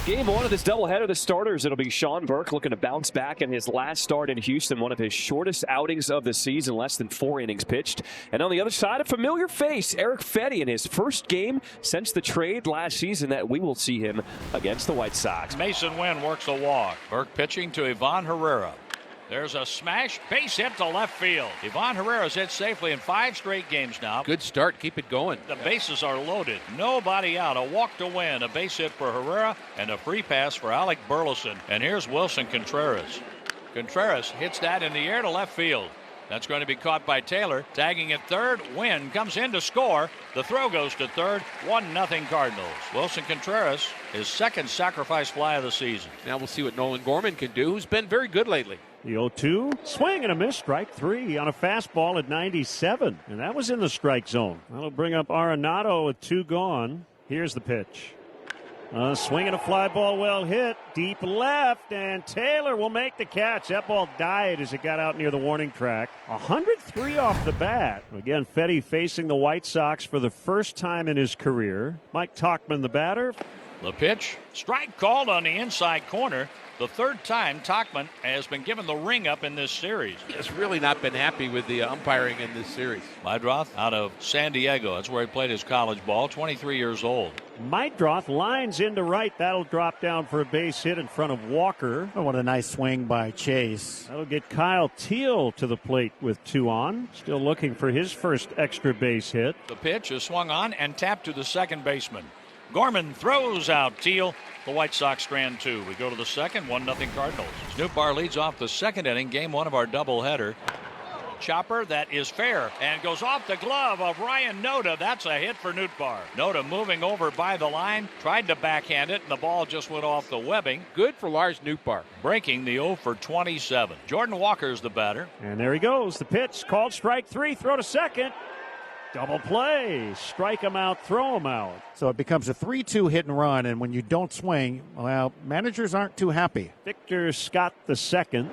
Game one of this doubleheader, the starters, it'll be Sean Burke looking to bounce back in his last start in Houston, one of his shortest outings of the season, less than 4 innings pitched. And on the other side, a familiar face, Eric Fetty, in his first game since the trade last season that we will see him against the White Sox. Mason Wynn works a walk. Burke pitching to Ivan Herrera. There's a smash, base hit to left field. Ivan Herrera's hit safely in 5 straight games now. Good start, keep it going. The bases are loaded. Nobody out. A walk to win, a base hit for Herrera, and a free pass for Alec Burleson. And here's Wilson Contreras. Contreras hits that in the air to left field. That's going to be caught by Taylor. Tagging at third. Wynn comes in to score. The throw goes to third. 1-0 Cardinals. Wilson Contreras, his second sacrifice fly of the season. Now we'll see what Nolan Gorman can do, who's been very good lately. The 0-2, swing and a miss, strike 3 on a fastball at 97. And that was in the strike zone. That'll bring up Arenado with 2 gone. Here's the pitch. Swing and a fly ball well hit. Deep left, and Taylor will make the catch. That ball died as it got out near the warning track. 103 off the bat. Again, Fetty facing the White Sox for the first time in his career. Mike Tauchman, the batter. The pitch. Strike called on the inside corner. The third time Tauchman has been given the ring up in this series. He has really not been happy with the umpiring in this series. Meidroth out of San Diego. That's where he played his college ball. 23 years old. Meidroth lines into right. That'll drop down for a base hit in front of Walker. Oh, what a nice swing by Chase. That'll get Kyle Teal to the plate with 2 on. Still looking for his first extra base hit. The pitch is swung on and tapped to the second baseman. Gorman throws out Teal. The White Sox strand 2. We go to the second. 1-0 Cardinals. Snoop Bar leads off the second inning. Game 1 of our doubleheader. Chopper that is fair and goes off the glove of Ryan Noda. That's a hit for Nootbaar. Noda moving over by the line, tried to backhand it, and the ball just went off the webbing. Good for Lars Nootbaar. Breaking the 0 for 27. Jordan Walker's the batter. And there he goes. The pitch called strike 3. Throw to second. Double play. Strike him out, throw him out. So it becomes a 3-2 hit and run, and when you don't swing, well, managers aren't too happy. Victor Scott the second.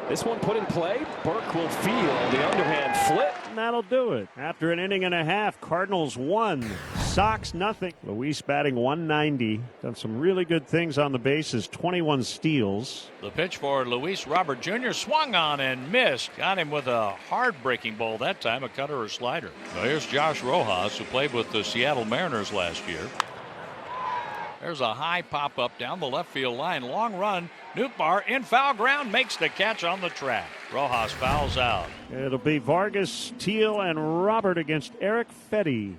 This one put in play. Burke will feel the underhand flip. And that'll do it. After an inning and a half, Cardinals 1, Sox nothing. Luis batting 190. Done some really good things on the bases. 21 steals. The pitch for Luis Robert Jr. swung on and missed. Got him with a hard-breaking ball that time, a cutter or slider. Now here's Josh Rojas, who played with the Seattle Mariners last year. There's a high pop-up down the left field line. Long run. Nootbaar in foul ground makes the catch on the track. Rojas fouls out. It'll be Vargas, Teal, and Robert against Eric Fetty.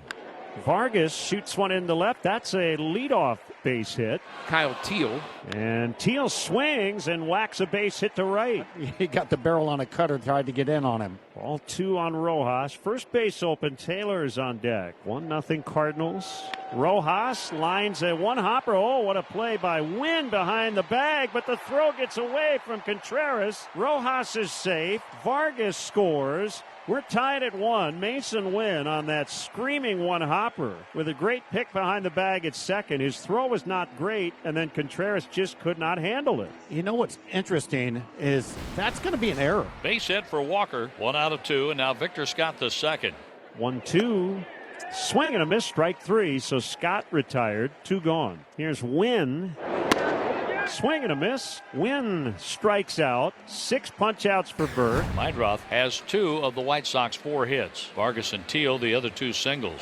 Vargas shoots one into left. That's a leadoff base hit. Kyle Teal. And Teal swings and whacks a base hit to right. He got the barrel on a cutter, tried to get in on him. Ball 2 on Rojas. First base open. Taylor is on deck. 1-0 Cardinals. Rojas lines a one-hopper. Oh, what a play by Wynn behind the bag, but the throw gets away from Contreras. Rojas is safe. Vargas scores. We're tied at 1. Mason Wynn on that screaming one-hopper with a great pick behind the bag at second. His throw was not great, and then Contreras just could not handle it. You know what's interesting is that's going to be an error. Base hit for Walker. 1 out of 2, and now Victor Scott the second. 1-2. Swing and a miss, strike 3. So Scott retired. 2 gone. Here's Wynn. Swing and a miss. Wynn strikes out. 6 punch-outs for Burke. Meidroth has 2 of the White Sox 4 hits. Vargas and Teal, the other 2 singles.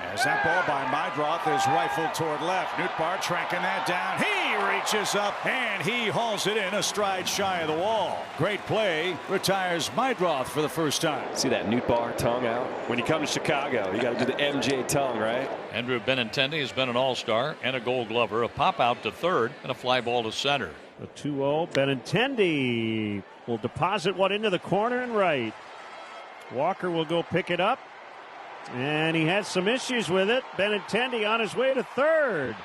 As that ball by Meidroth is rifled toward left. Nootbaar tracking that down. He reaches up and he hauls it in a stride shy of the wall. Great play. Retires Meidroth for the first time. See that Nootbaar tongue out? When you come to Chicago, you got to do the MJ tongue, right? Andrew Benintendi has been an all-star and a Gold Glover. A pop out to third and a fly ball to center. A 2-0. Benintendi will deposit one into the corner and right. Walker will go pick it up. And he had some issues with it. Benintendi on his way to third.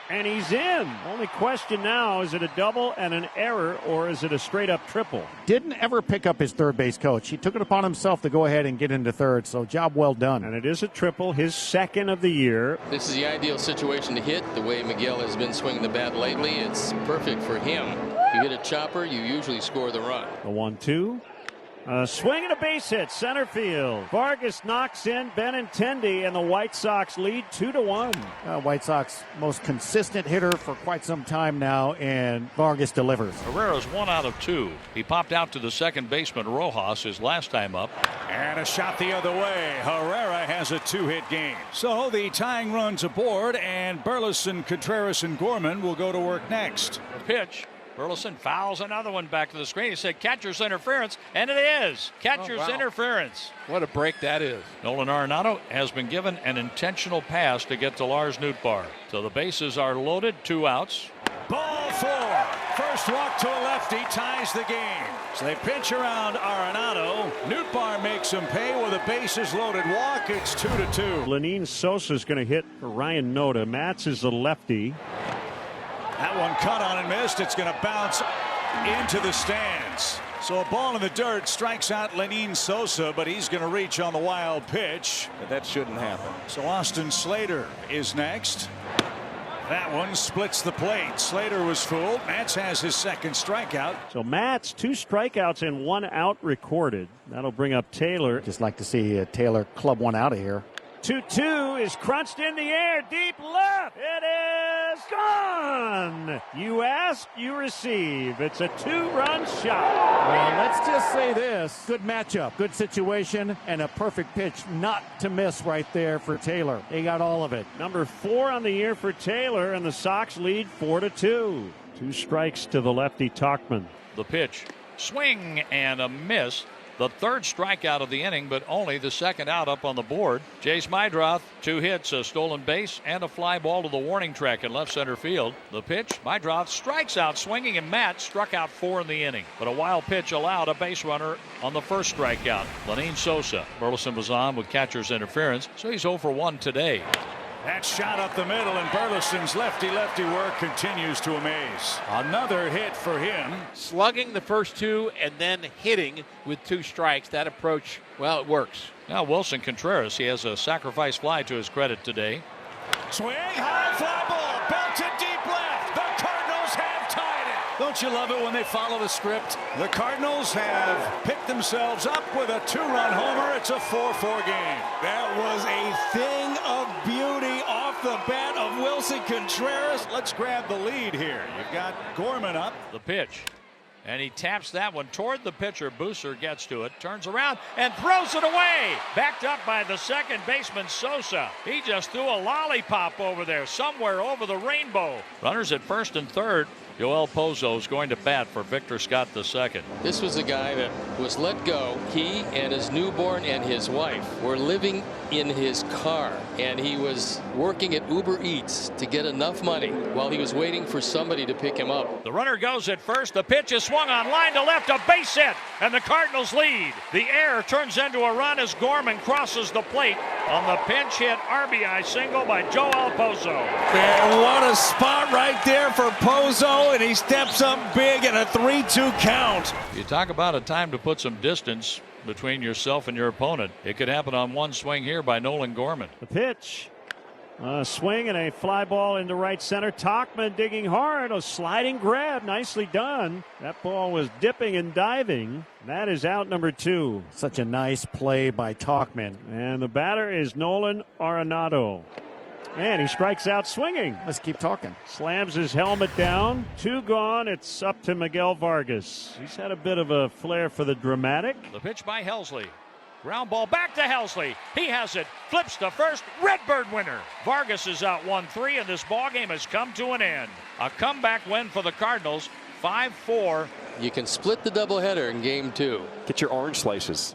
And he's in. Only question now, is it a double and an error, or is it a straight-up triple? Didn't ever pick up his third base coach. He took it upon himself to go ahead and get into third, so job well done. And it is a triple, his second of the year. This is the ideal situation to hit. The way Miguel has been swinging the bat lately, it's perfect for him. If you hit a chopper, you usually score the run. The 1-2. A swing and a base hit, center field. Vargas knocks in Benintendi, and the White Sox lead 2-1. White Sox most consistent hitter for quite some time now, and Vargas delivers. Herrera's 1 out of 2. He popped out to the second baseman Rojas his last time up. And a shot the other way. Herrera has a 2-hit game. So the tying runs aboard, and Burleson, Contreras, and Gorman will go to work next. The pitch. Burleson fouls another one back to the screen. He said catcher's interference, and it is catcher's interference. What a break that is. Nolan Arenado has been given an intentional pass to get to Lars Nootbaar. So the bases are loaded, 2 outs. Ball 4. First walk to a lefty ties the game. So they pitch around Arenado. Nootbaar makes him pay with a bases loaded walk. It's 2-2. Lenyn Sosa is going to hit for Ryan Noda. Matz is a lefty. That one cut on and missed. It's going to bounce into the stands. So a ball in the dirt strikes out Lenyn Sosa, but he's going to reach on the wild pitch. But that shouldn't happen. So Austin Slater is next. That one splits the plate. Slater was fooled. Matz has his second strikeout. So Matz, 2 strikeouts and 1 out recorded. That'll bring up Taylor. Just like to see Taylor club one out of here. 2-2 is crunched in the air, deep left. It is gone. You ask, you receive. It's a 2-run shot. Well, let's just say this. Good matchup, good situation, and a perfect pitch not to miss right there for Taylor. He got all of it. Number 4 on the year for Taylor, and the Sox lead 4-2. 2 strikes to the lefty Tauchman. The pitch. Swing and a miss. The 3rd strikeout of the inning, but only the 2nd out up on the board. Jace Meidroth, 2 hits, a stolen base, and a fly ball to the warning track in left center field. The pitch, Meidroth strikes out swinging, and Matt struck out 4 in the inning. But a wild pitch allowed a base runner on the first strikeout. Lenyn Sosa. Burleson was on with catcher's interference, so he's 0 for 1 today. That shot up the middle, and Burleson's lefty-lefty work continues to amaze. Another hit for him. Slugging the first 2 and then hitting with 2 strikes. That approach, well, it works. Now Wilson Contreras, he has a sacrifice fly to his credit today. Swing, high fly ball, belted deep left. The Cardinals have tied it. Don't you love it when they follow the script? The Cardinals have picked themselves up with a 2-run homer. It's a 4-4 game. That was a thing of beauty off the bat of Wilson Contreras. Let's grab the lead here. You've got Gorman up. The pitch. And he taps that one toward the pitcher. Booster gets to it, turns around, and throws it away. Backed up by the second baseman, Sosa. He just threw a lollipop over there, somewhere over the rainbow. Runners at first and third. Joel Pozo is going to bat for Victor Scott II. This was a guy that was let go. He and his newborn and his wife were living in his car, and he was working at Uber Eats to get enough money while he was waiting for somebody to pick him up. The runner goes at first. The pitch is swung on line to left, a base hit, and the Cardinals lead. The error turns into a run as Gorman crosses the plate on the pinch hit RBI single by Joel Pozo. Man, what a spot right there for Pozo, and he steps up big in a 3-2 count. You talk about a time to put some distance between yourself and your opponent. It could happen on one swing here by Nolan Gorman. The pitch. A swing and a fly ball into right center. Tauchman digging hard. A sliding grab. Nicely done. That ball was dipping and diving. That is out number 2. Such a nice play by Tauchman. And the batter is Nolan Arenado. And he strikes out swinging. Let's keep talking. Slams his helmet down. 2 gone. It's up to Miguel Vargas. He's had a bit of a flair for the dramatic. The pitch by Helsley. Ground ball back to Helsley. He has it. Flips to first. Redbird winner. Vargas is out 1-3, and this ballgame has come to an end. A comeback win for the Cardinals. 5-4. You can split the doubleheader in game 2. Get your orange slices.